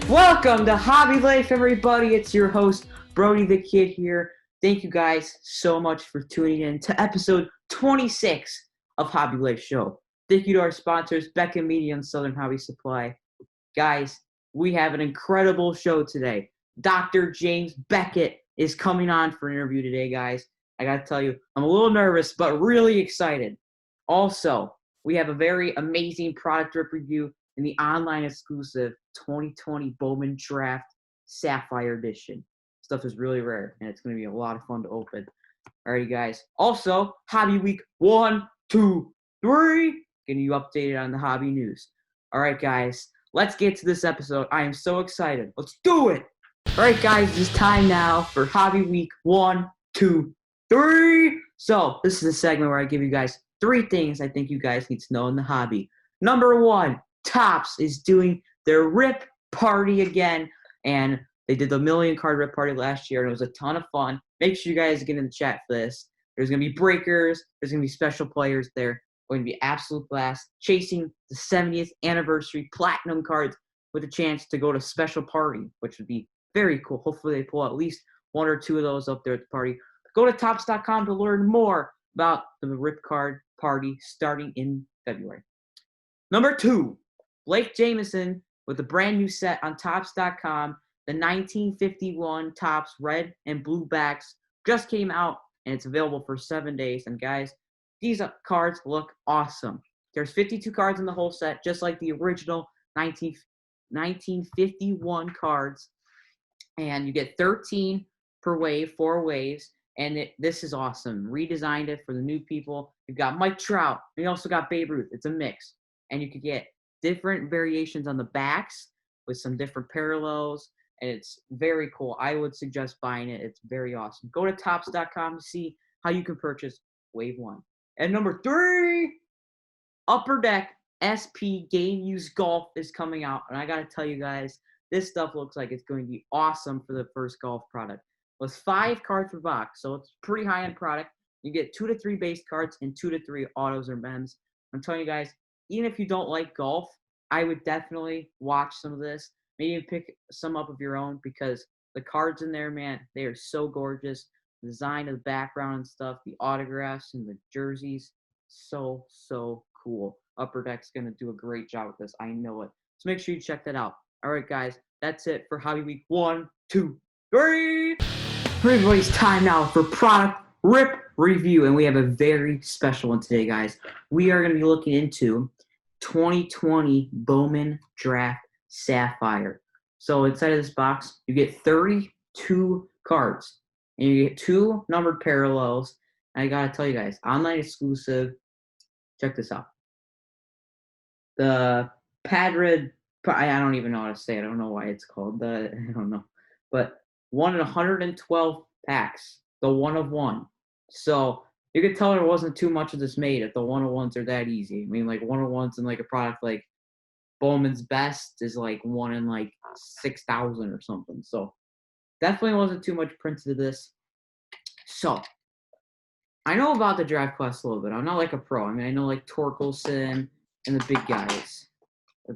Welcome to Hobby Life, everybody. It's your host, Brody the Kid here. Thank you guys so much for tuning in to episode 26 of Hobby Life Show. Thank you to our sponsors, Beckett Media and Southern Hobby Supply. Guys, we have an incredible show today. Dr. James Beckett is coming on for an interview today, guys. I got to tell you, I'm a little nervous, but really excited. Also, we have a very amazing product review in the online exclusive 2020 Bowman Draft Sapphire Edition. Stuff is really rare, and it's going to be a lot of fun to open. Alrighty, guys. Also, Hobby Week 1, 2, 3. Getting you updated on the hobby news. Alright, guys. Let's get to this episode. I am so excited. Let's do it! Alright, guys. It's time now for Hobby Week 1, 2, 3. So, this is a segment where I give you guys 3 things I think you guys need to know in the hobby. Number 1. Topps is doing their Riiip party again, and they did the million card Riiip party last year, and it was a ton of fun. Make sure you guys get in the chat for this. There's going to be breakers. There's going to be special players there. Going to be absolute blast. Chasing the 70th anniversary platinum cards with a chance to go to special party, which would be very cool. Hopefully they pull at least 1 or 2 of those up there at the party. Go to Topps.com to learn more about the Riiip card party starting in February. Number 2. Blake Jameson with a brand new set on Topps.com. The 1951 Topps red and blue backs just came out, and it's available for 7 days. And guys, these cards look awesome. There's 52 cards in the whole set, just like the original 1951 cards. And you get 13 per wave, 4 waves. And this is awesome. Redesigned it for the new people. You've got Mike Trout. And you also got Babe Ruth. It's a mix. And you could get different variations on the backs with some different parallels, and it's very cool. I would suggest buying it. It's very awesome. Go to Topps.com to see how you can purchase Wave 1. And number 3, Upper Deck SP Game Use Golf is coming out, and I got to tell you guys, this stuff looks like it's going to be awesome for the first golf product. It was 5 cards per box, so it's a pretty high-end product. You get 2 to 3 base cards and 2 to 3 autos or mems. I'm telling you guys, even if you don't like golf, I would definitely watch some of this. Maybe pick some up of your own, because the cards in there, man, they are so gorgeous. The design of the background and stuff, the autographs and the jerseys, so cool. Upper Deck's going to do a great job with this. I know it. So make sure you check that out. All right, guys, that's it for Hobby Week 1, 2, 3. Everybody's time now for product Riiip review, and we have a very special one today, guys. We are going to be looking into 2020 Bowman Draft Sapphire. So inside of this box, you get 32 cards, and you get 2 numbered parallels. And I gotta tell you guys, online exclusive. Check this out. The Padrid, I don't even know how to say it. I don't know why it's called that. I don't know, but 1 in 112 packs. The 1 of 1. So you could tell there wasn't too much of this made if the 101s are that easy. I mean, like 101s in like a product like Bowman's Best is like 1 in like 6,000 or something. So definitely wasn't too much printed to this. So I know about the draft class a little bit. I'm not like a pro. I mean, I know like Torkelson and the big guys.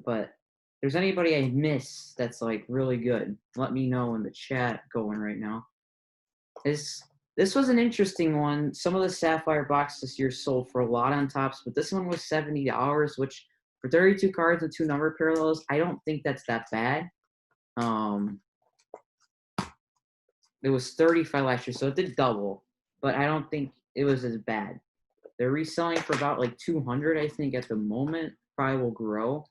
But if there's anybody I miss that's like really good, let me know in the chat going right now. This was an interesting one. Some of the Sapphire boxes this year sold for a lot on Topps, but this one was $70, which for 32 cards and 2 number parallels, I don't think that's that bad. It was $35 last year, so it did double, but I don't think it was as bad. They're reselling for about like $200, I think, at the moment. Probably will grow.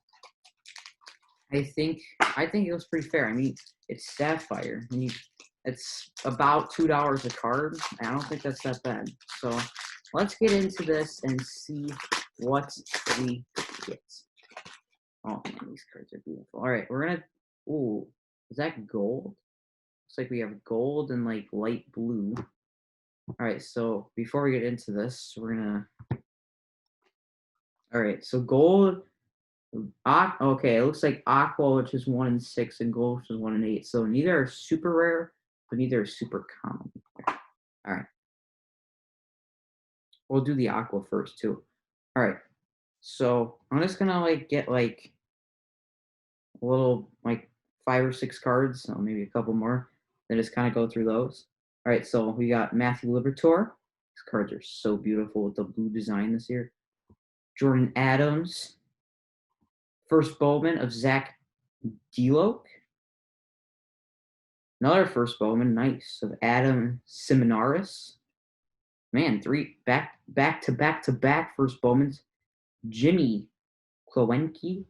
I think it was pretty fair. I mean, it's Sapphire. I mean, it's about $2 a card. I don't think that's that bad. So let's get into this and see what we get. Oh man, these cards are beautiful. All right, we're gonna. Ooh, is that gold? Looks like we have gold and like light blue. All right, so before we get into this, we're gonna. All right, so gold. Okay, it looks like aqua, which is 1 in 6, and gold, which is 1 in 8. So neither are super rare, but neither are super common. All right. We'll do the aqua first too. All right. So I'm just gonna like get like a little like 5 or 6 cards, so maybe a couple more. Then just kind of go through those. All right, so we got Matthew Liberatore. These cards are so beautiful with the blue design this year. Jordan Adams. First Bowman of Zach Deloke. Another first Bowman, nice, of Adam Seminaris. Man, 3 back-to-back first Bowmans. Jimmy Klowenke.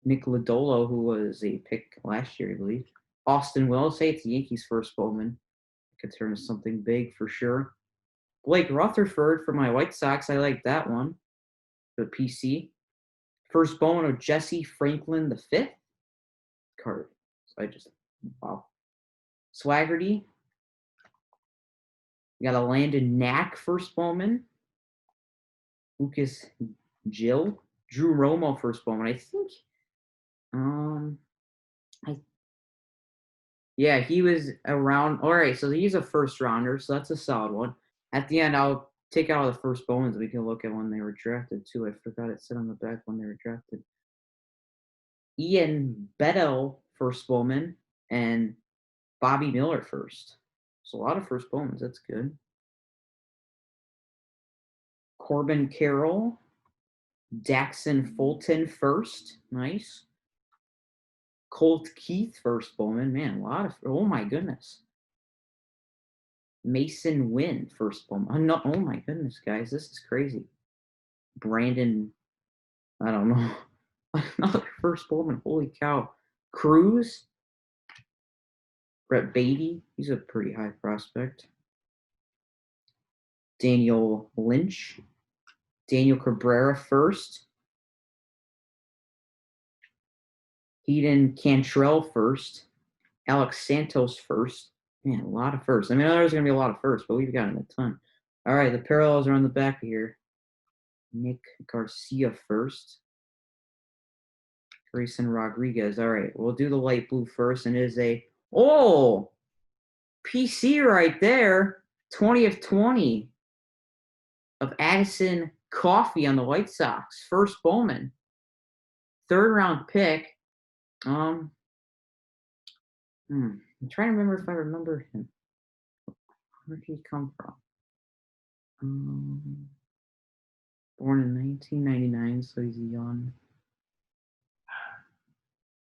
Nick Lodolo, who was a pick last year, I believe. Austin Wells, say it's the Yankees' first Bowman. Could turn into something big for sure. Blake Rutherford for my White Sox. I like that one. The PC. First Bowman of Jesse Franklin the fifth card. So wow. Swaggerty. We got a Landon Knack first Bowman. Lucas Gill. Drew Romo first Bowman. I think. Yeah, he was around. All right, so he's a first rounder, so that's a solid one. At the end, I'll take out all the first Bowmans. We can look at when they were drafted, too. I forgot it said on the back when they were drafted. Ian Bedell, first Bowman, and Bobby Miller first. So a lot of first Bowmans. That's good. Corbin Carroll. Daxon Fulton first. Nice. Colt Keith first Bowman. Man, a lot of. Oh, my goodness. Mason Wynn first Bowman. Oh my goodness, guys, this is crazy. Brandon, I don't know. Another first Bowman. Holy cow. Cruz. Brett Beatty. He's a pretty high prospect. Daniel Lynch. Daniel Cabrera first. Eden Cantrell first. Alex Santos first. Man, a lot of firsts. I mean, there's going to be a lot of firsts, but we've gotten a ton. All right, the parallels are on the back here. Nick Garcia first. Grayson Rodriguez. All right, we'll do the light blue first, and it is a PC right there. 20 of 20 of Addison Coffey on the White Sox. First Bowman. Third round pick. I'm trying to remember if I remember him. Where did he come from? Born in 1999, so he's young.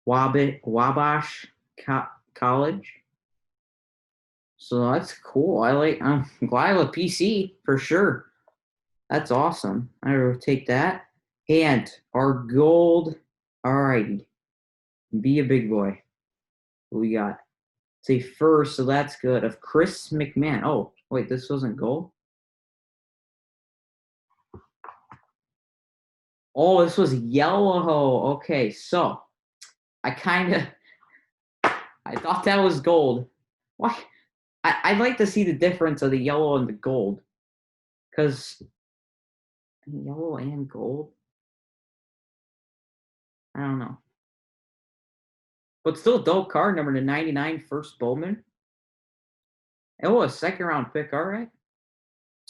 Wabash College. So that's cool. I'm glad I have a PC for sure. That's awesome. I will take that. And our gold. Alrighty. Be a big boy. What we got? Say first, so that's good. Of Chris McMahon. Oh, wait, this wasn't gold? Oh, this was yellow. Okay, so I thought that was gold. Why? I'd like to see the difference of the yellow and the gold. Because yellow and gold? I don't know. But still dope card, number to 99, first Bowman. Oh, a second round pick, all right.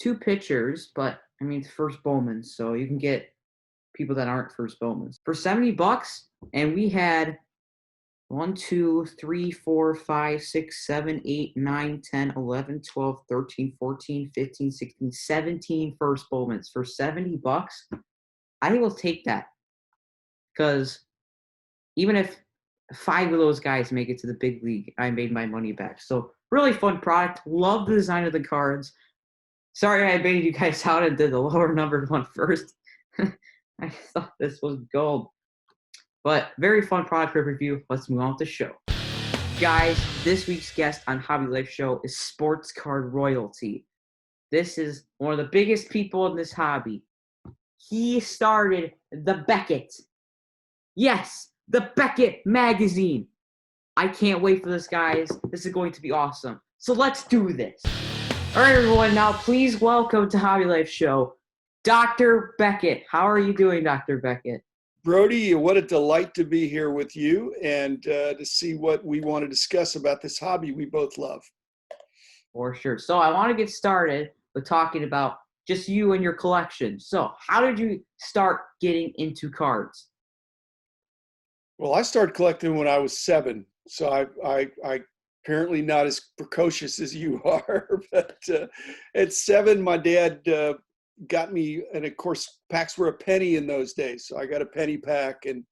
2 pitchers, but I mean, it's first Bowman, so you can get people that aren't first Bowmans. For $70, and we had 1, 2, 3, 4, 5, 6, 7, 8, 9, 10, 11, 12, 13, 14, 15, 16, 17 first Bowmans. For $70, I will take that. Because even if 5 of those guys make it to the big league, I made my money back. So really fun product. Love the design of the cards. Sorry I baited you guys out and did the lower numbered one first. I thought this was gold. But very fun product review. Let's move on with the show. Guys, this week's guest on HobbyLife Show is Sports Card Royalty. This is one of the biggest people in this hobby. He started the Beckett. Yes, the Beckett magazine. I can't wait for this, guys. This is going to be awesome. So let's do this. All right, everyone. Now, please welcome to HobbyLife Show, Dr. Beckett. How are you doing, Dr. Beckett? Brody, what a delight to be here with you and to see what we want to discuss about this hobby we both love. For sure. So I want to get started with talking about just you and your collection. So how did you start getting into cards? Well, I started collecting when I was 7, so I apparently not as precocious as you are. But at 7, my dad got me, and of course, packs were a penny in those days, so I got a penny pack, and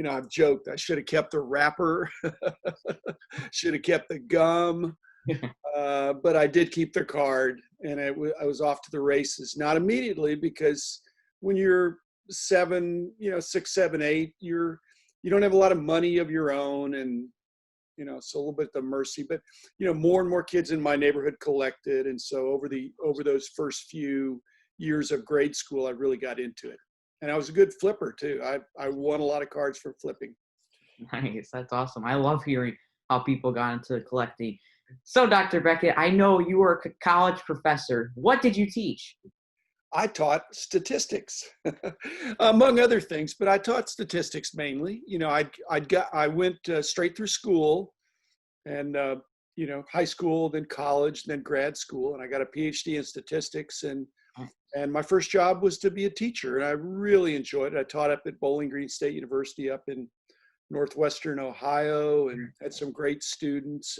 I've joked I should have kept the wrapper, should have kept the gum, but I did keep the card, and I was off to the races. Not immediately, because when you're 7, 6, 7, 8, you don't have a lot of money of your own, and so a little bit at the mercy. But more and more kids in my neighborhood collected, and so over those first few years of grade school, I really got into it, and I was a good flipper too. I won a lot of cards from flipping. Nice. That's awesome. I love hearing how people got into collecting. So, Dr. Beckett, I know you were a college professor. What did you teach? I taught statistics, among other things, but I taught statistics mainly. I went straight through school, and high school, then college, then grad school, and I got a PhD in statistics. And my first job was to be a teacher, and I really enjoyed it. I taught up at Bowling Green State University up in Northwestern Ohio, and had some great students.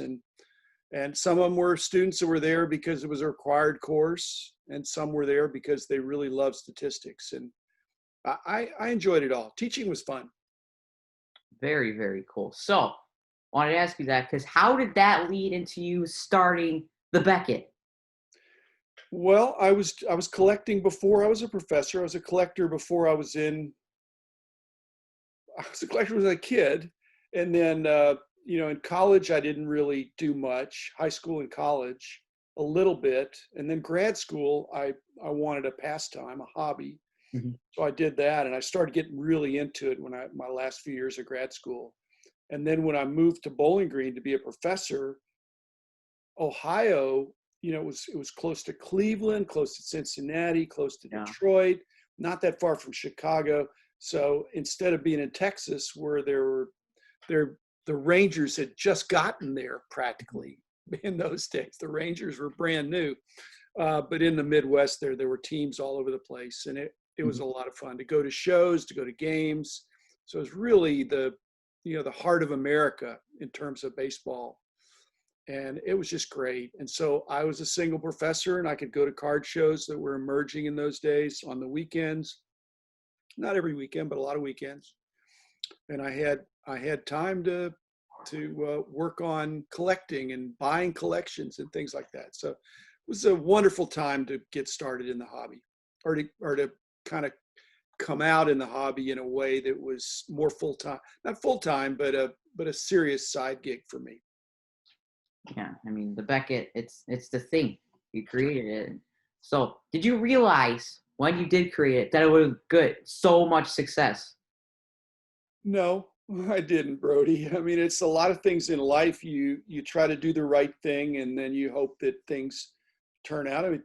And some of them were students that were there because it was a required course, and some were there because they really loved statistics. And I enjoyed it all. Teaching was fun. Very, very cool. So, I wanted to ask you that because how did that lead into you starting the Beckett? Well, I was collecting before I was a professor. I was a collector before I was a collector as a kid. And then, in college, I didn't really do much. High school and college, a little bit. And then grad school, I wanted a pastime, a hobby. Mm-hmm. So I did that, and I started getting really into it my last few years of grad school. And then when I moved to Bowling Green to be a professor, Ohio, it was close to Cleveland, close to Cincinnati, close to Detroit, not that far from Chicago. So instead of being in Texas, where the Rangers had just gotten there practically in those days, the Rangers were brand new. But in the Midwest, there were teams all over the place, and it was a lot of fun to go to shows, to go to games. So it was really the heart of America in terms of baseball. And it was just great. And so I was a single professor, and I could go to card shows that were emerging in those days on the weekends. Not every weekend, but a lot of weekends. And I had time to work on collecting and buying collections and things like that. So it was a wonderful time to get started in the hobby, or to kind of come out in the hobby in a way that was more full-time, not full-time, but a serious side gig for me. Yeah, I mean, the Beckett, it's the thing. You created it. So, did you realize when you did create it that it would get so much success? No, I didn't, Brody. I mean, it's a lot of things in life. You try to do the right thing, and then you hope that things turn out. I mean,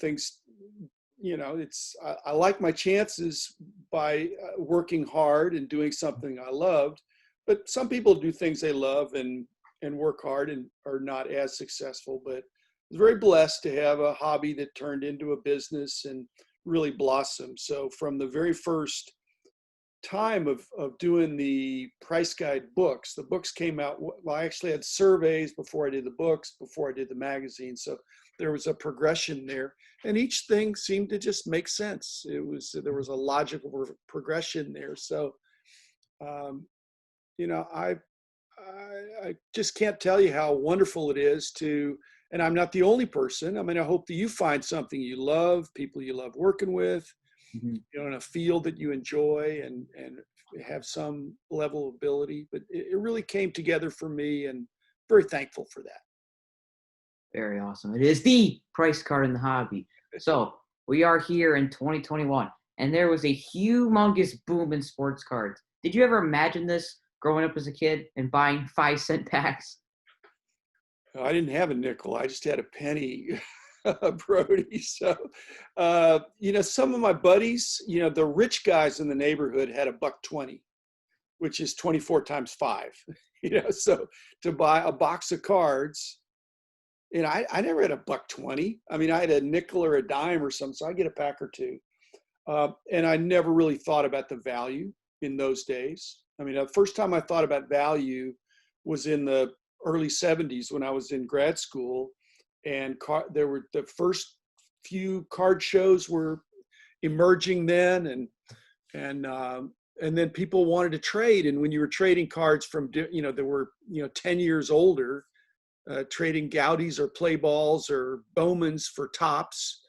I like my chances by working hard and doing something I loved. But some people do things they love and work hard and are not as successful. But I was very blessed to have a hobby that turned into a business and really blossomed. So from the very first time of doing the price guide books, the books came out. Well, I actually had surveys before I did the books, before I did the magazine. So there was a progression there, and each thing seemed to just make sense. There was a logical progression there. So, I just can't tell you how wonderful it is and I'm not the only person. I mean, I hope that you find something you love, people you love working with, in a field that you enjoy and have some level of ability. But it really came together for me, and very thankful for that. Very awesome. It is the price card in the hobby. So we are here in 2021, and there was a humongous boom in sports cards. Did you ever imagine this growing up as a kid and buying 5-cent packs? I didn't have a nickel. I just had a penny, Brody. So, some of my buddies, the rich guys in the neighborhood had $1.20, which is 24 times 5. So to buy a box of cards, I never had $1.20. I mean, I had a nickel or a dime or something, so I get a pack or two. And I never really thought about the value in those days. I mean, the first time I thought about value was in the early 70s when I was in grad school, and there were the first few card shows were emerging then, and then people wanted to trade. And when you were trading cards from, there were, 10 years older, trading Gaudis or play balls or Bowmans for tops,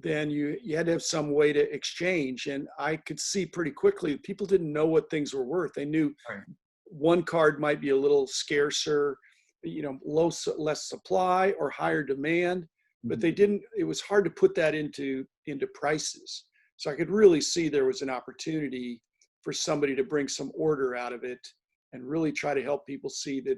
then you had to have some way to exchange. And I could see pretty quickly people didn't know what things were worth. They knew one card might be a little scarcer, less supply or higher demand, but they didn't. It was hard to put that into prices. So I could really see there was an opportunity for somebody to bring some order out of it and really try to help people see that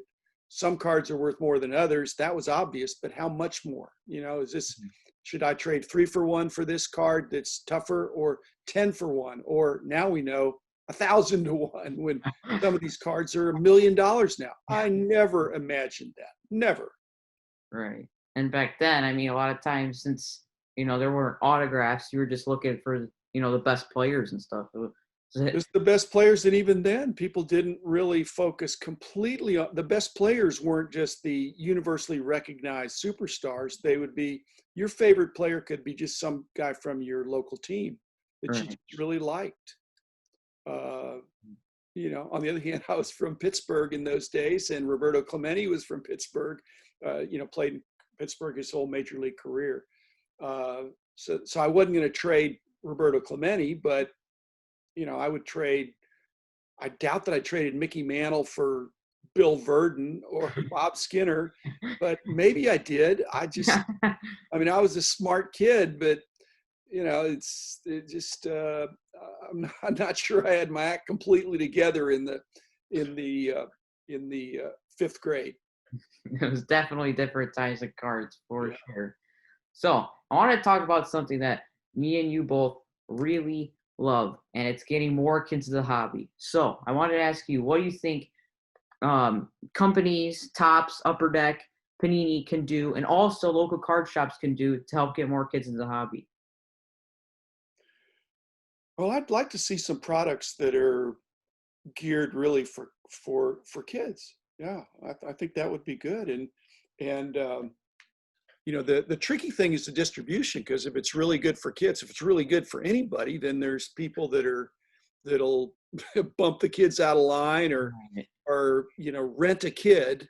some cards are worth more than others. That was obvious, but how much more? Is this, should I trade 3 for 1 for this card that's tougher, or 10 for 1? Or now we know 1,000 to 1 when some of these cards are $1 million now. I never imagined that. Never. Right. And back then, I mean, a lot of times, since, there weren't autographs, you were just looking for, the best players and stuff. It was the best players, and even then, people didn't really focus completely on the best players. Weren't just the universally recognized superstars. They would be, your favorite player could be just some guy from your local team that you just really liked. On the other hand, I was from Pittsburgh in those days, and Roberto Clemente was from Pittsburgh. Played in Pittsburgh his whole major league career. So I wasn't going to trade Roberto Clemente, but I doubt that I traded Mickey Mantle for Bill Verdon or Bob Skinner, but maybe I did. I was a smart kid, but I'm not sure I had my act completely together in the 5th grade. It was definitely different times of cards for sure. So I want to talk about something that me and you both really love, and it's getting more kids into the hobby. So I wanted to ask you, what do you think companies, Topps, Upper Deck, Panini can do, and also local card shops can do to help get more kids into the hobby? Well, I'd like to see some products that are geared really for kids. Yeah, I think that would be good. And the tricky thing is the distribution, because if it's really good for kids, if it's really good for anybody, then there's people that'll bump the kids out of line, or rent a kid.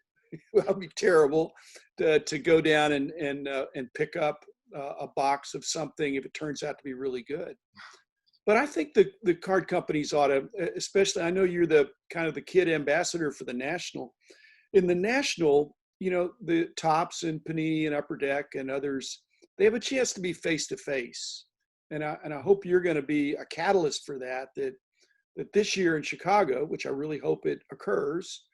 That'd be terrible to go down and pick up a box of something if it turns out to be really good. But I think the card companies ought to, especially, I know you're the kind of the kid ambassador for the National. In the National, the Topps and Panini and Upper Deck and others, they have a chance to be face to face. And I hope you're going to be a catalyst for that this year in Chicago, which I really hope it occurs.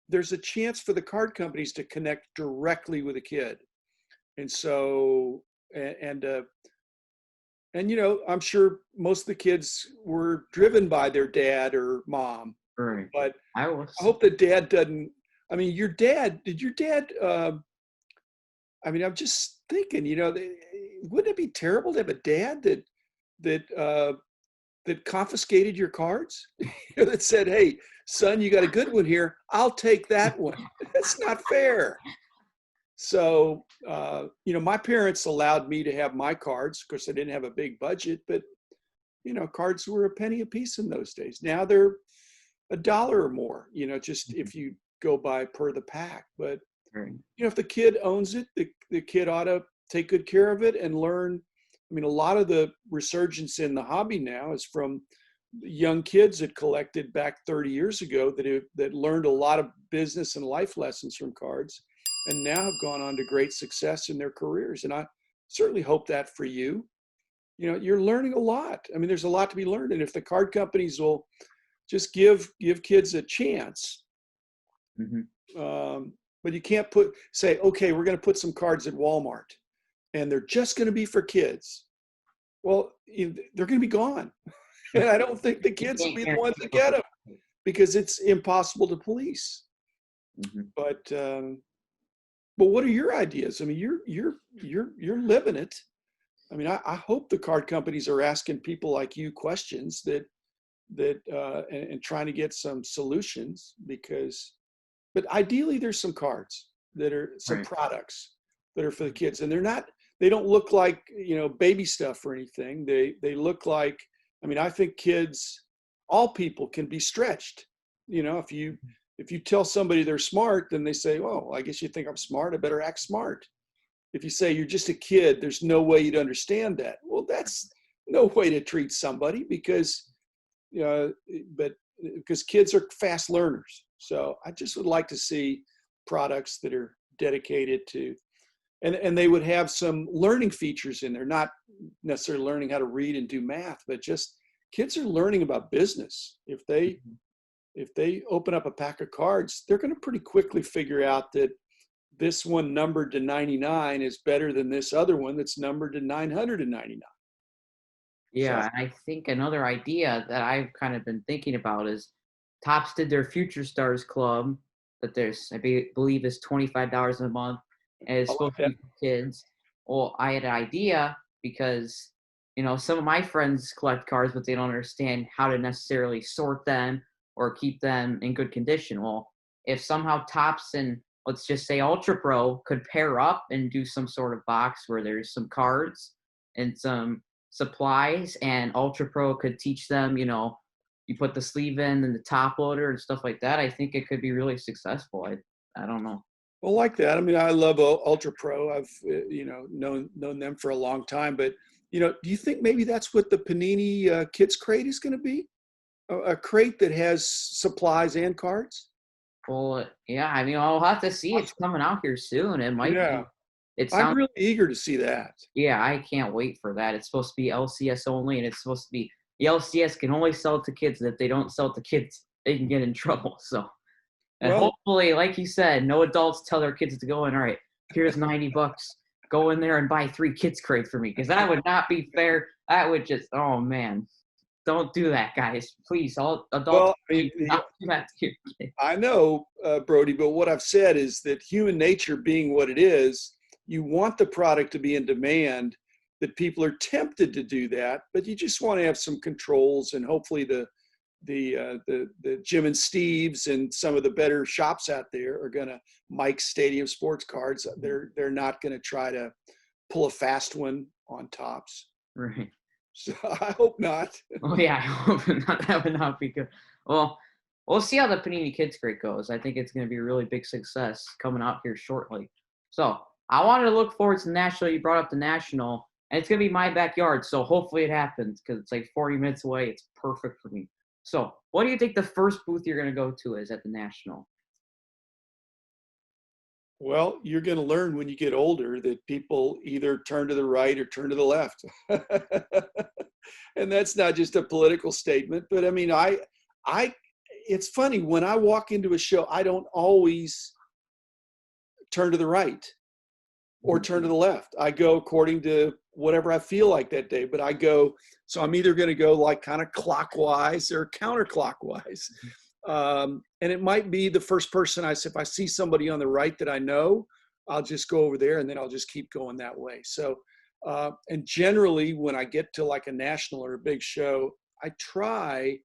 There's a chance for the card companies to connect directly with a kid. And so, I'm sure most of the kids were driven by their dad or mom. Right. But I hope that dad doesn't. I mean, did your dad? I'm just thinking, wouldn't it be terrible to have a dad that confiscated your cards? That said, "Hey, son, you got a good one here. I'll take that one." That's not fair. So, my parents allowed me to have my cards. Of course, I didn't have a big budget, but, cards were a penny a piece in those days. Now they're $1 or more, just if you go by per the pack. But, if the kid owns it, the kid ought to take good care of it and learn. A lot of the resurgence in the hobby now is from young kids that collected back 30 years ago that learned a lot of business and life lessons from cards, and now have gone on to great success in their careers. And I certainly hope that for you. You're learning a lot. There's a lot to be learned. And if the card companies will just give kids a chance, but you can't say, okay, we're going to put some cards at Walmart and they're just going to be for kids. Well, they're going to be gone. And I don't think the kids will be the ones that get them, because it's impossible to police. But what are your ideas? You're living it. I hope the card companies are asking people like you questions that that and trying to get some solutions but ideally there's some cards that are some Right. products that are for the kids, and they don't look like, baby stuff or anything. They look like, I mean, I think kids, all people can be stretched. If you tell somebody they're smart, then they say, well, I guess you think I'm smart, I better act smart. If you say you're just a kid, there's no way you'd understand that. Well, that's no way to treat somebody, because because kids are fast learners. So I just would like to see products that are dedicated to, and they would have some learning features in there, not necessarily learning how to read and do math, but just kids are learning about business. If they open up a pack of cards, they're going to pretty quickly figure out that this one numbered to 99 is better than this other one that's numbered to 999. So, Yeah, and I think another idea that I've kind of been thinking about is Topps did their Future Stars Club that believe is $25 a month, and it's I like supposed to that. be for kids. Well, I had an idea because some of my friends collect cards, but they don't understand how to necessarily sort them or keep them in good condition. Well, if somehow Topps and let's just say Ultra Pro could pair up and do some sort of box where there's some cards and some supplies, and Ultra Pro could teach them, you put the sleeve in and the top loader and stuff like that, I think it could be really successful. I don't know. Well, like that. I mean, I love Ultra Pro. I've known them for a long time. But do you think maybe that's what the Panini Kids Crate is going to be? A crate that has supplies and cards? Well, yeah, I mean, I'll have to see. It's coming out here soon. It might Yeah, be. It I'm sounds. really eager to see that. Yeah, I can't wait for that. It's supposed to be LCS only, and it's supposed to be the LCS can only sell it to kids. And if they don't sell it to kids, they can get in trouble. So, and Well, hopefully, like you said, no adults tell their kids to go in. All right, here's $90. Go in there and buy 3 kids crates for me, because that would not be fair. That would just, oh man, don't do that, guys. Please, all adults, well, I mean, not do that to your kids. I know, Brody, but what I've said is that human nature being what it is, you want the product to be in demand, that people are tempted to do that, but you just want to have some controls, and hopefully the Jim and Steve's and some of the better shops out there are going to Mike's Stadium Sports Cards. They're not going to try to pull a fast one on Topps. Right. So I hope not. Oh yeah, I hope not. That would not be good. Well, we'll see how the Panini Kids Crate goes. I think it's going to be a really big success coming out here shortly. So I wanted to look forward to the National. You brought up the National, and it's going to be my backyard. So hopefully it happens, because it's like 40 minutes away. It's perfect for me. So what do you think the first booth you're going to go to is at the National? Well, you're going to learn when you get older that people either turn to the right or turn to the left. And that's not just a political statement, but I mean, it's funny, when I walk into a show, I don't always turn to the right or turn to the left. I go according to whatever I feel like that day, but so I'm either going to go like kind of clockwise or counterclockwise. And it might be the first person if I see somebody on the right that I know, I'll just go over there, and then I'll just keep going that way. So, and generally when I get to like a national or a big show, I try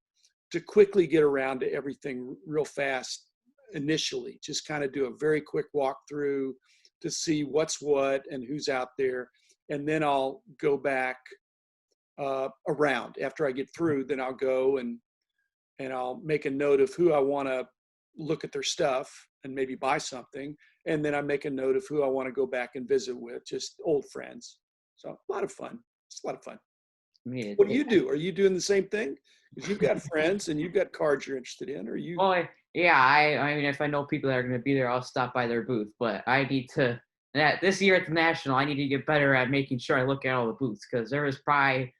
to quickly get around to everything real fast initially, just kind of do a very quick walkthrough to see what's what and who's out there. And then I'll go back around after I get through, then I'll go and I'll make a note of who I want to look at their stuff and maybe buy something. And then I make a note of who I want to go back and visit with, just old friends. So a lot of fun. It's a lot of fun. What do you do? Are you doing the same thing? Because you've got friends and you've got cards you're interested in. Are you? Well, yeah, I mean, if I know people that are going to be there, I'll stop by their booth. But I need to, this year at the National, I need to get better at making sure I look at all the booths, because there was probably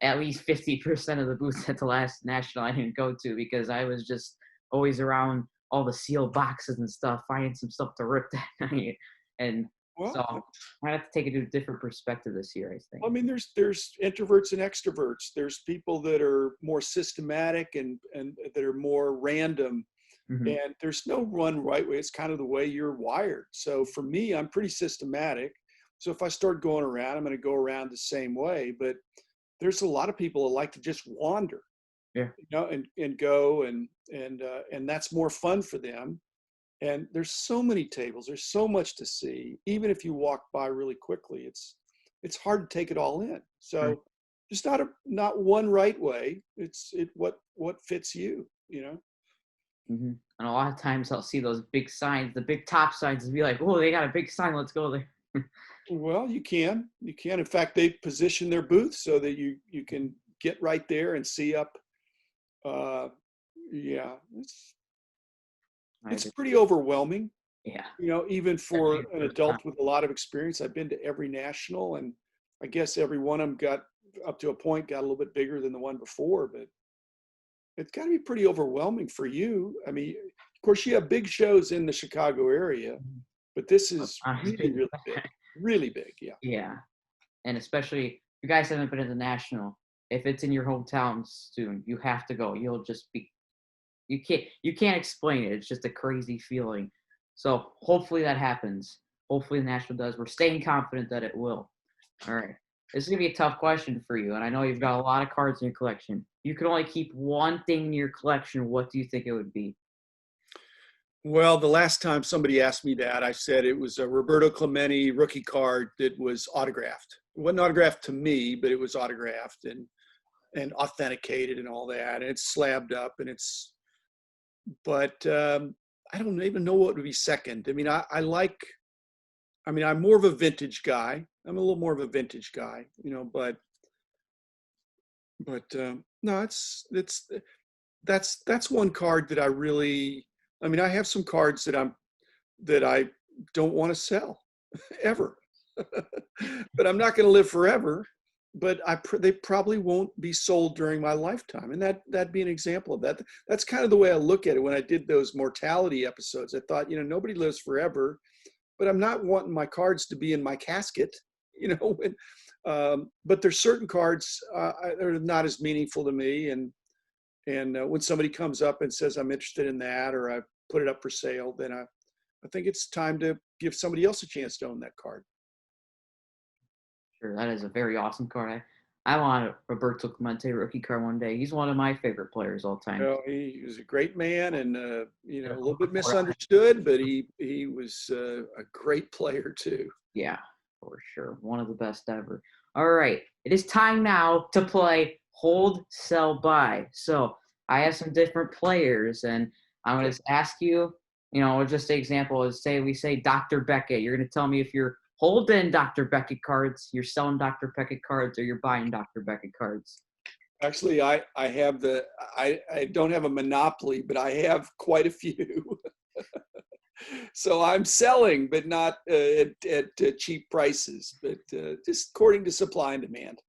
at least 50% of the booths at the last National I didn't go to, because I was just always around all the sealed boxes and stuff, finding some stuff to rip that night. And so I have to take it to a different perspective this year, I think. I mean, there's introverts and extroverts. There's people that are more systematic and that are more random. Mm-hmm. And there's no one right way. It's kind of the way you're wired. So for me, I'm pretty systematic. So if I start going around, I'm going to go around the same way. But there's a lot of people that like to just wander. Yeah. and go and that's more fun for them. And there's so many tables, there's so much to see. Even if you walk by really quickly, it's hard to take it all in. Right. So just not one right way. It's what fits you, you know. And a lot of times I'll see those big signs, the big top signs, and be like, "Oh, they got a big sign. Let's go there." Well, you can. In fact, they position their booths so that you can get right there and see up. Yeah, it's pretty overwhelming. Yeah. Even for an adult with a lot of experience. I've been to every national, and I guess every one of them got up to a point, got a little bit bigger than the one before, but it's got to be pretty overwhelming for you. I mean, of course, you have big shows in the Chicago area, but this is really, really big. Really big, yeah. Yeah. And especially if you guys haven't been to the national, if it's in your hometown soon, you have to go. You'll just be you can't explain it. It's just a crazy feeling. So hopefully that happens. Hopefully the national does. We're staying confident that it will. All right. This is gonna be a tough question for you, and I know you've got a lot of cards in your collection. You can only keep one thing in your collection. What do you think it would be? Well, the last time somebody asked me that, I said it was a Roberto Clemente rookie card that was autographed. It wasn't autographed to me, but it was autographed and authenticated and all that. And it's slabbed up but I don't even know what would be second. I mean, I'm more of a vintage guy. I'm a little more of a vintage guy, but no, that's one card that I really, I mean, I have some cards that I don't want to sell ever, but I'm not going to live forever. But they probably won't be sold during my lifetime, and that'd be an example of that. That's kind of the way I look at it. When I did those mortality episodes, I thought, nobody lives forever, but I'm not wanting my cards to be in my casket, but there's certain cards that are not as meaningful to me, and when somebody comes up and says I'm interested in that, or I put it up for sale, then I think it's time to give somebody else a chance to own that card. Sure, that is a very awesome card. I want a Roberto Clemente rookie card one day. He's one of my favorite players all time. He was a great man, and a little bit misunderstood, but he was a great player too. Yeah, for sure. One of the best ever. All right, it is time now to play Hold, Sell, Buy. So I have some different players, and I'm going to ask you, just an example is we say Dr. Beckett. You're going to tell me if you're holding Dr. Beckett cards, you're selling Dr. Beckett cards, or you're buying Dr. Beckett cards. Actually, I have I don't have a monopoly, but I have quite a few. So I'm selling, but not at cheap prices, but just according to supply and demand.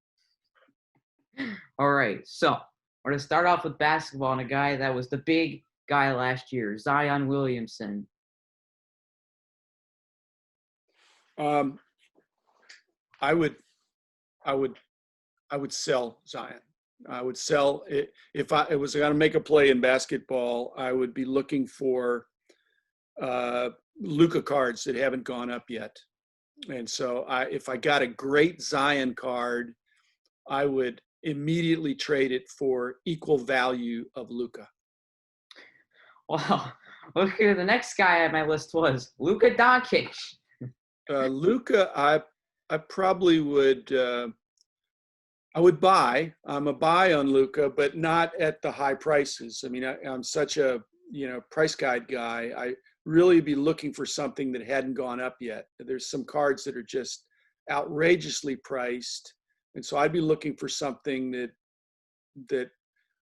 All right, so we're going to start off with basketball and a guy that was the big guy last year, Zion Williamson. I would sell Zion. I would sell it if I was going to make a play in basketball. I would be looking for Luka cards that haven't gone up yet, and so if I got a great Zion card, I would immediately trade it for equal value of Luka. Well, look here. The next guy on my list was Luka Doncic. Luka, I probably would. I would buy. I'm a buy on Luka, but not at the high prices. I mean, I'm such a price guide guy. I really be looking for something that hadn't gone up yet. There's some cards that are just outrageously priced, and so I'd be looking for something that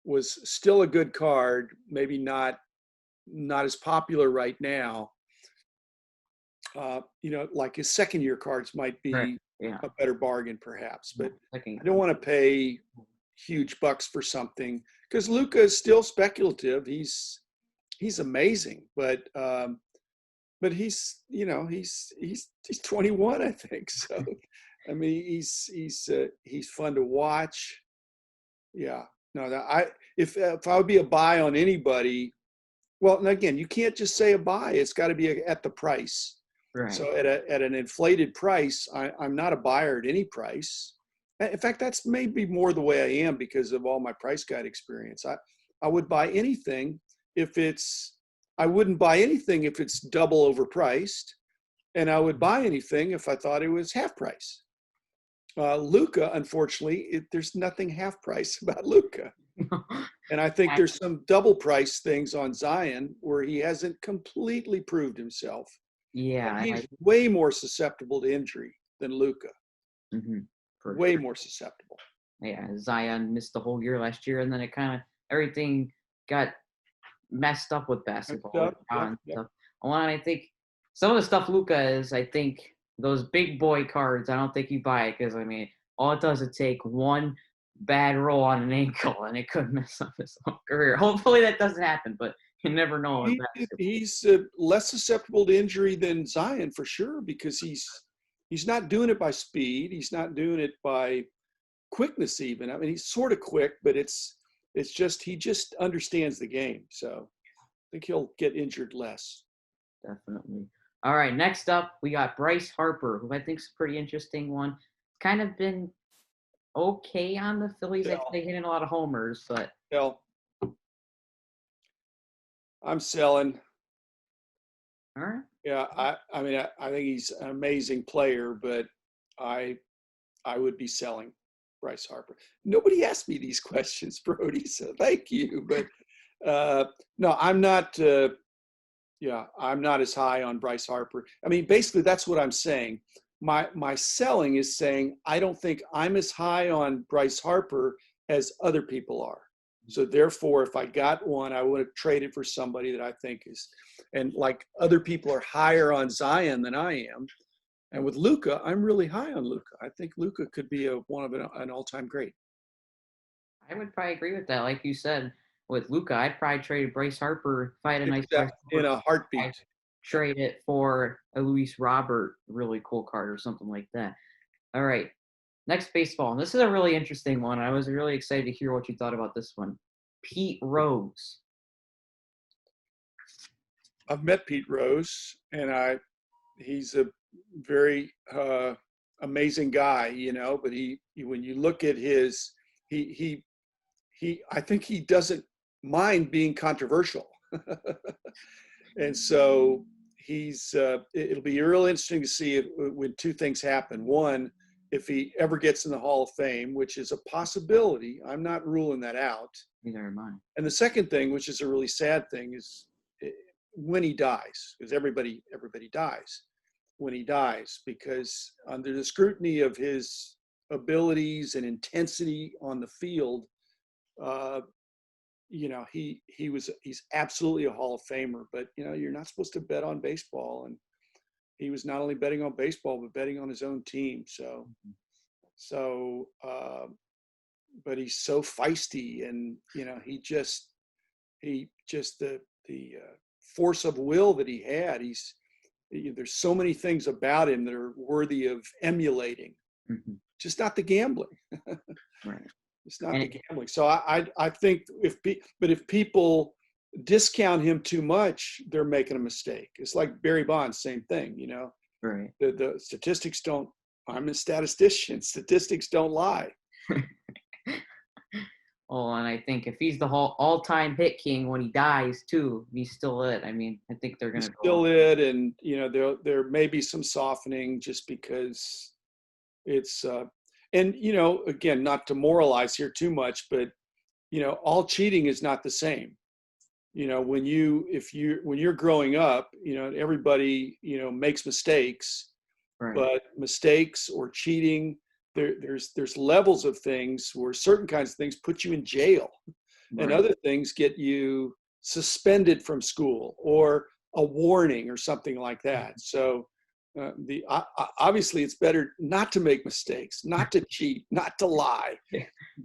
was still a good card, maybe not as popular right now. Like his second year cards might be Right. Yeah. a better bargain perhaps, but I I don't want to pay huge bucks for something because Luka is still speculative. He's amazing, but he's 21, I think. So, I mean, he's fun to watch. Yeah, no, if I would be a buy on anybody, well, and again, you can't just say a buy. It's got to be at the price. Right. So at an inflated price, I'm not a buyer at any price. In fact, that's maybe more the way I am because of all my price guide experience. I would buy anything I wouldn't buy anything if it's double overpriced, and I would buy anything if I thought it was half price. Luka, unfortunately, there's nothing half price about Luka. And I think there's some double price things on Zion where he hasn't completely proved himself. Yeah. And he's way more susceptible to injury than Luka. Mm-hmm, way more susceptible. Yeah, Zion missed the whole year last year, and then it kind of everything got messed up with basketball. Yep. Well, and I think some of the stuff Luka is, I think those big boy cards, I don't think you buy it because I mean, all it does is take one bad roll on an ankle, and it could mess up his whole career. Hopefully that doesn't happen, but you never know. He's less susceptible to injury than Zion for sure because he's not doing it by speed. He's not doing it by quickness even. I mean, he's sort of quick, but it's just he just understands the game. So I think he'll get injured less. Definitely. All right, next up we got Bryce Harper, who I think is a pretty interesting one. Kind of been okay on the Phillies. I think they hitting a lot of homers, but I'm selling. All right. Yeah, I mean I think he's an amazing player, but I would be selling Bryce Harper. Nobody asked me these questions, Brody, so thank you. But no, I'm not. I'm not as high on Bryce Harper. I mean, basically, that's what I'm saying. My selling is saying I don't think I'm as high on Bryce Harper as other people are. So therefore, if I got one, I would have traded for somebody that I think is, and like other people are higher on Zion than I am. And with Luka, I'm really high on Luka. I think Luka could be one of an all-time great. I would probably agree with that. Like you said, with Luka, I'd probably trade Bryce Harper if I had a nice price. In a heartbeat. I'd trade it for a Luis Robert really cool card or something like that. All right. Next baseball. And this is a really interesting one. I was really excited to hear what you thought about this one. Pete Rose. I've met Pete Rose, and he's a very amazing guy, you know, but when you look at his, I think he doesn't mind being controversial. And so it'll be real interesting to see when two things happen. One, if he ever gets in the Hall of Fame, which is a possibility, I'm not ruling that out. Neither am I. And the second thing, which is a really sad thing, is when he dies, because everybody dies when he dies, because under the scrutiny of his abilities and intensity on the field, you know, he's absolutely a Hall of Famer. But you know, you're not supposed to bet on baseball, and he was not only betting on baseball but betting on his own team. But he's so feisty, and you know, he just the force of will that he had. There's so many things about him that are worthy of emulating. Mm-hmm. Just not the gambling. Right. It's not the gambling. So I think if people discount him too much, they're making a mistake. It's like Barry Bonds, same thing, you know. Right. The statistics don't. I'm a statistician. Statistics don't lie. Oh, and I think if he's the all-time hit king when he dies too, he's still it. I mean, I think they're going to still it, and you know there may be some softening just because it's and you know, again, not to moralize here too much, but you know, all cheating is not the same. You know, when you're growing up, you know, everybody, you know, makes mistakes, right. But mistakes or cheating, there's levels of things where certain kinds of things put you in jail, right. And other things get you suspended from school or a warning or something like that. So obviously it's better not to make mistakes, not to cheat, not to lie,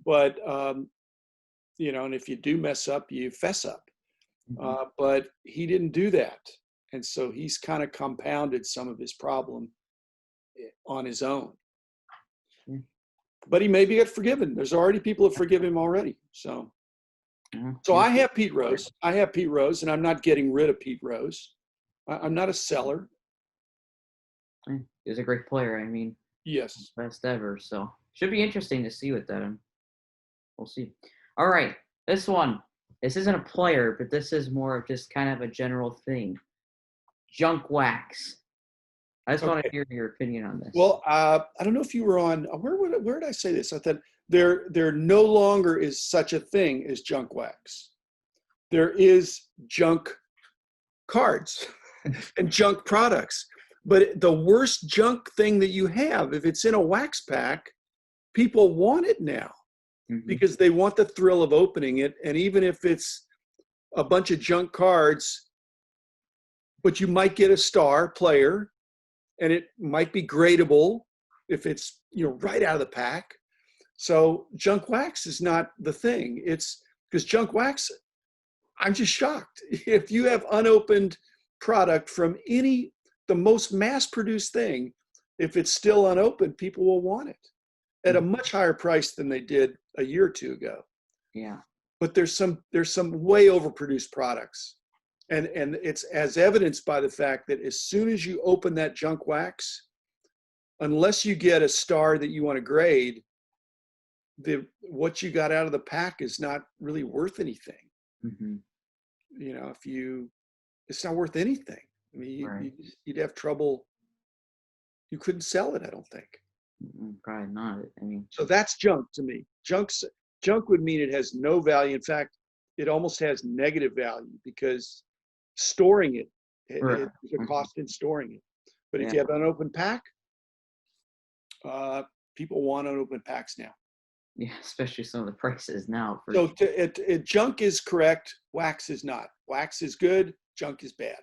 but you know, and if you do mess up, you fess up. Mm-hmm. But he didn't do that, and so he's kind of compounded some of his problem on his own. But he maybe get forgiven. There's already people that forgive him already. So I have Pete Rose. And I'm not getting rid of Pete Rose. I'm not a seller. He's a great player. I mean, yes, best ever. So Should be interesting to see with that. We'll see. All right, this one. This isn't a player, but this is more of just kind of a general thing. Junk wax. I just want to hear your opinion on this. Well, I don't know if you were on. Where did I say this? I thought there no longer is such a thing as junk wax. There is junk cards and junk products. But the worst junk thing that you have, if it's in a wax pack, people want it now because they want the thrill of opening it. And even if it's a bunch of junk cards, but you might get a star player, and it might be gradable if it's, right out of the pack. So junk wax is not the thing. It's because junk wax, I'm just shocked. If you have unopened product from the most mass-produced thing, if it's still unopened, people will want it at a much higher price than they did a year or two ago. Yeah. But there's some way overproduced products. And it's as evidenced by the fact that as soon as you open that junk wax, unless you get a star that you want to grade, what you got out of the pack is not really worth anything. It's not worth anything. I mean, you'd have trouble. You couldn't sell it, I don't think. Probably not. I mean, so that's junk to me. Junk would mean it has no value. In fact, it almost has negative value because storing it, there's a cost in storing it. But if you have an unopened pack, people want unopened packs now. Yeah, especially some of the prices now. So junk is correct. Wax is not. Wax is good. Junk is bad.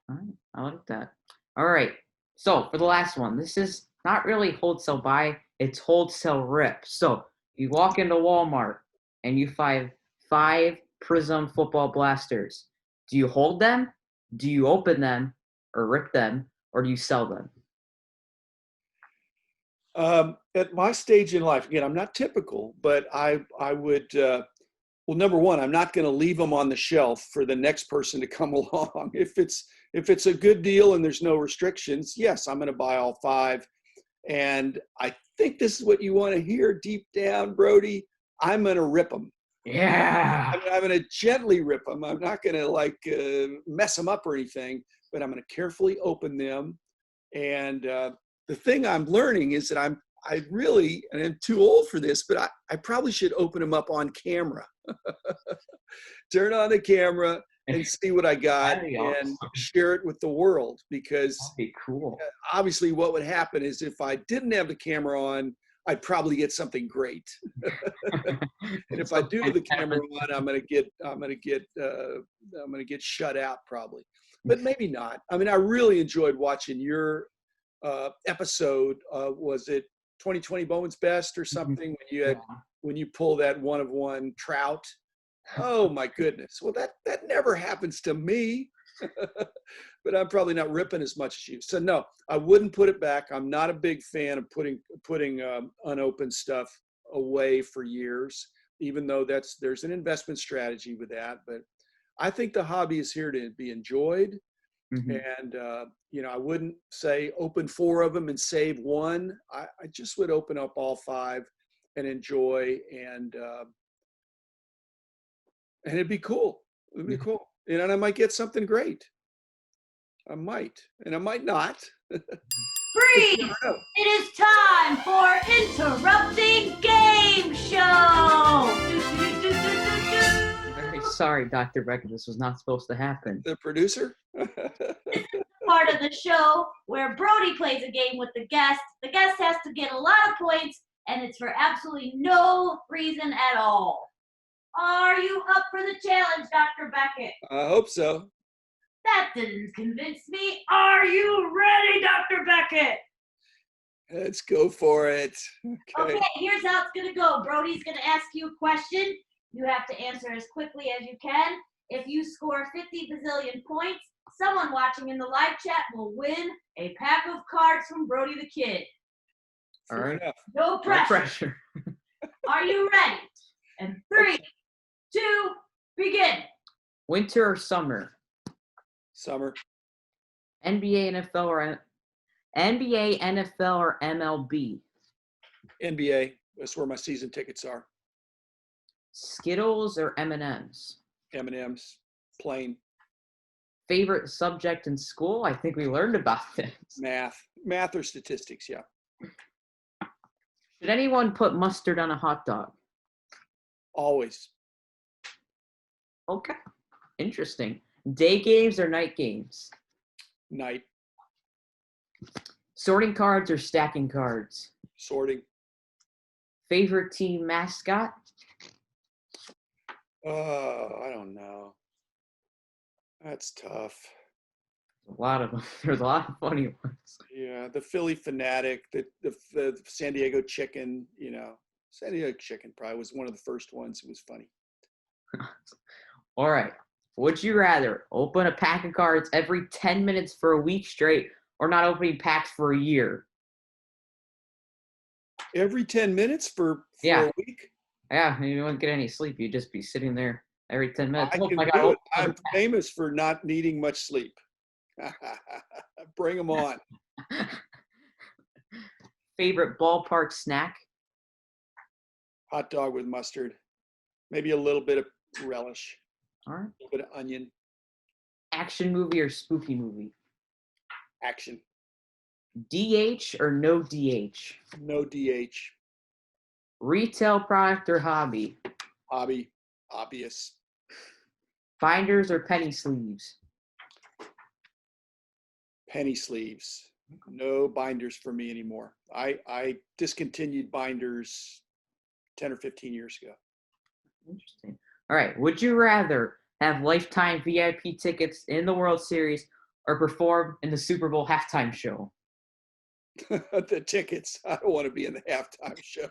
All right, I like that. All right. So for the last one, this is not really wholesale buy. It's wholesale rip. So you walk into Walmart and you find 5 Prism football blasters. Do you hold them? Do you open them or rip them? Or do you sell them? At my stage in life, again, I'm not typical, but I would, well, number one, I'm not going to leave them on the shelf for the next person to come along. If it's a good deal and there's no restrictions, yes, I'm going to buy all 5. And I think this is what you want to hear deep down, Brody. I'm going to rip them. Yeah. I'm going to gently rip them. I'm not going to mess them up or anything, but I'm going to carefully open them. And the thing I'm learning is that I'm too old for this, but I probably should open them up on camera. Turn on the camera and see what I got and share it with the world, because that'd be cool. Obviously what would happen is if I didn't have the camera on, I'd probably get something great. And if I do have the camera on, I'm gonna get shut out probably, but maybe not. I mean, I really enjoyed watching your episode. Was it 2020 Bowman's Best or something? When you pull that 1-of-1 trout. Oh my goodness. Well, that never happens to me. But I'm probably not ripping as much as you. So no, I wouldn't put it back. I'm not a big fan of putting unopened stuff away for years, even though there's an investment strategy with that. But I think the hobby is here to be enjoyed. And I wouldn't say open 4 of them and save 1. I just would open up all 5 and enjoy, and it'd be cool. It'd be cool. And I might get something great. I might, and I might not. Bree, it is time for Interrupting Game Show. Very sorry, Dr. Beckett. This was not supposed to happen. The producer? Part of the show where Brody plays a game with the guest. The guest has to get a lot of points, and it's for absolutely no reason at all. Are you up for the challenge, Dr. Beckett? I hope so. That didn't convince me. Are you ready, Dr. Beckett? Let's go for it. Okay, here's how it's going to go. Brody's going to ask you a question. You have to answer as quickly as you can. If you score 50 bazillion points, someone watching in the live chat will win a pack of cards from Brody the Kid. All right. No pressure. No pressure. Are you ready? And 3, 2, begin. Winter or summer? Summer. NBA, NFL, or MLB? NBA. That's where my season tickets are. Skittles or M&Ms? M&M's, plain. Favorite subject in school? I think we learned about this. Math or statistics, yeah. Should anyone put mustard on a hot dog? Always. Okay. Interesting. Day games or night games? Night. Sorting cards or stacking cards? Sorting. Favorite team mascot? I don't know. That's tough. A lot of them. There's a lot of funny ones. Yeah, the Philly Fanatic, the San Diego Chicken, San Diego Chicken probably was one of the first ones. It was funny. All right. Would you rather open a pack of cards every 10 minutes for a week straight or not opening packs for a year? Every 10 minutes for Yeah. a week? Yeah, you wouldn't get any sleep. You'd just be sitting there every 10 minutes. I Oh, can my do God, it. I'm famous for not needing much sleep. Bring them on. Favorite ballpark snack? Hot dog with mustard. Maybe a little bit of relish. All right. A little bit of onion. Action movie or spooky movie? Action. DH or no DH? No DH. Retail product or hobby? Hobby. Obvious. Binders or penny sleeves? Penny sleeves. No binders for me anymore. I discontinued binders 10 or 15 years ago. Interesting. All right. Would you rather have lifetime VIP tickets in the World Series or perform in the Super Bowl halftime show? The tickets. I don't want to be in the halftime show.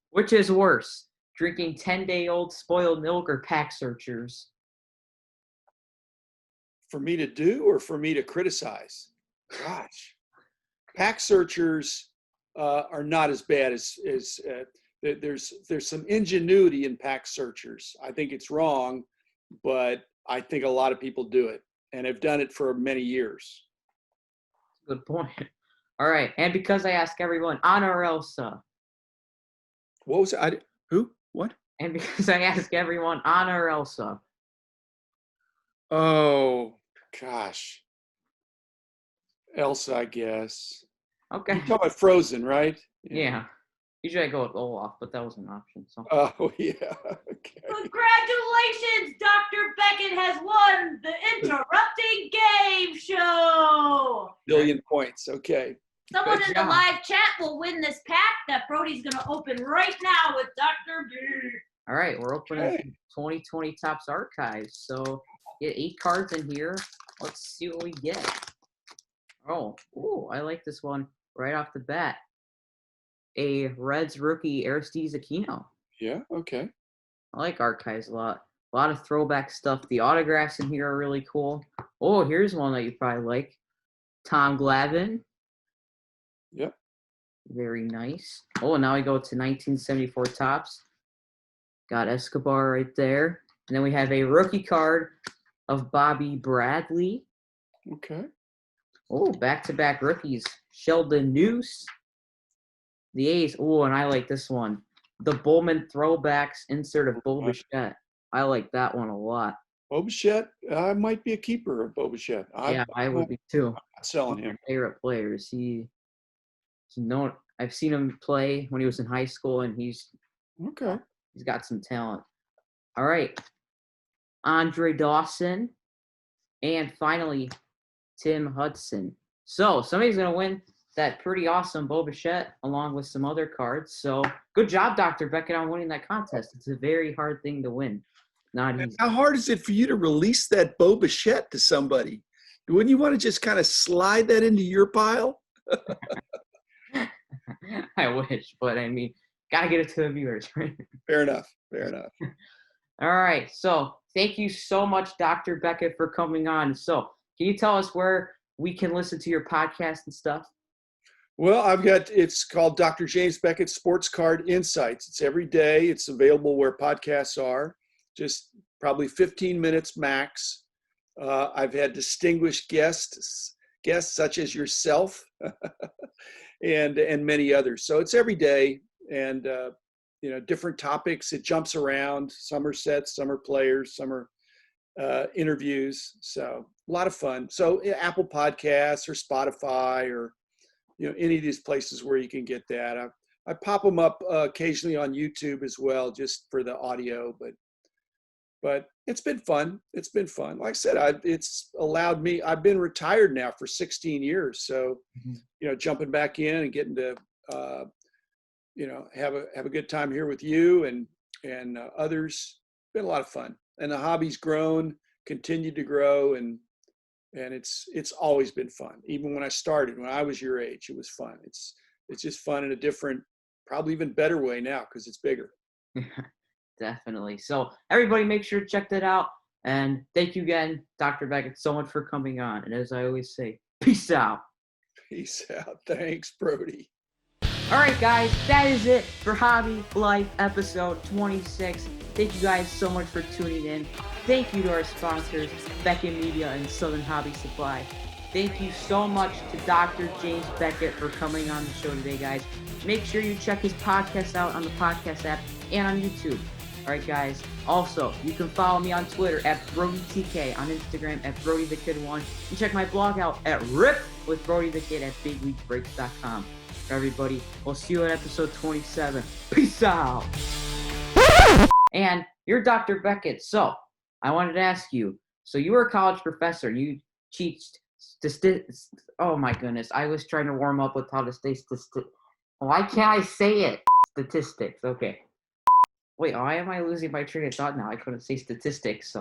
Which is worse, drinking 10-day-old spoiled milk or pack searchers? For me to do or for me to criticize? Gosh. Pack searchers are not as bad as there's some ingenuity in pack searchers. I think it's wrong, but I think a lot of people do it and have done it for many years. Good point. All right. And because I ask everyone, Anna or Elsa? What was it? Who? What? And because I ask everyone, Anna or Elsa? Oh, gosh. Elsa, I guess. Okay. You're talking about Frozen, right? Yeah. Usually I go with Olaf, but that was an option. So. Oh, yeah. Okay. Congratulations, Dr. Beckett has won the Interrupting Game Show. Billion points. Okay. Someone Good in job. the live chat will win this pack that Brody's going to open right now with Dr. B. All right. We're opening Okay. 2020 Topps Archives. So get 8 cards in here. Let's see what we get. Oh, ooh, I like this one right off the bat. A Reds rookie, Aristides Aquino. Yeah. Okay. I like Archives a lot. A lot of throwback stuff. The autographs in here are really cool. Oh, here's one that you probably like. Tom Glavine. Yep. Very nice. Oh, now we go to 1974 Topps. Got Escobar right there. And then we have a rookie card of Bobby Bradley. Okay. Oh, back-to-back rookies. Sheldon Noose. The A's. Oh, and I like this one. The Bowman throwbacks insert of Bo Bichette. I like that one a lot. Bo Bichette, I might be a keeper of Bo Bichette. Yeah, I would be too. I'm not selling One of him. my favorite players. He's known. I've seen him play when he was in high school, and he's Okay. got some talent. All right, Andre Dawson, and finally Tim Hudson. So somebody's gonna win that pretty awesome Bo Bichette along with some other cards. So good job, Dr. Beckett, on winning that contest. It's a very hard thing to win. Not easy. How hard is it for you to release that Bo Bichette to somebody? Wouldn't you want to just kind of slide that into your pile? I wish, but I mean, gotta get it to the viewers, right? Fair enough. Fair enough. All right. So thank you so much, Dr. Beckett, for coming on. So can you tell us where we can listen to your podcast and stuff? Well, it's called Dr. James Beckett Sports Card Insights. It's every day. It's available where podcasts are, just probably 15 minutes max. I've had distinguished guests such as yourself. and many others. So it's every day, and different topics. It jumps around. Some are sets, some are players, some are interviews. So a lot of fun. So Apple Podcasts or Spotify or any of these places where you can get that. I pop them up occasionally on YouTube as well, just for the audio. But it's been fun. It's been fun. Like I said, it's allowed me. I've been retired now for 16 years. So jumping back in and getting to have a good time here with you and others. Been a lot of fun. And the hobby's grown, continued to grow, and it's always been fun. Even when I started, when I was your age, it was fun. It's just fun in a different, probably even better way now because it's bigger. Definitely. So everybody make sure to check that out. And thank you again, Dr. Beckett, so much for coming on. And as I always say, peace out. Peace out. Thanks, Brody. All right, guys, that is it for Hobby Life episode 26. Thank you guys so much for tuning in. Thank you to our sponsors, Beckett Media and Southern Hobby Supply. Thank you so much to Dr. James Beckett for coming on the show today, guys. Make sure you check his podcast out on the podcast app and on YouTube. All right, guys. Also, you can follow me on Twitter at BrodyTK, on Instagram at Brody The Kid 1, and check my blog out at Riiip with Brody The Kid at BigWeekBreaks.com. Everybody, we'll see you at episode 27. Peace out. And you're Dr. Beckett. So I wanted to ask you. So you were a college professor. You teach statistics. Oh my goodness! I was trying to warm up with how to say statistics. Why can't I say it? Statistics. Okay. Wait, why am I losing my train of thought now? I couldn't say statistics.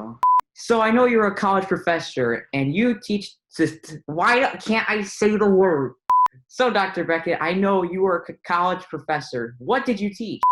So I know you're a college professor and you teach. Why can't I say the word? So, Dr. Beckett, I know you were a college professor. What did you teach?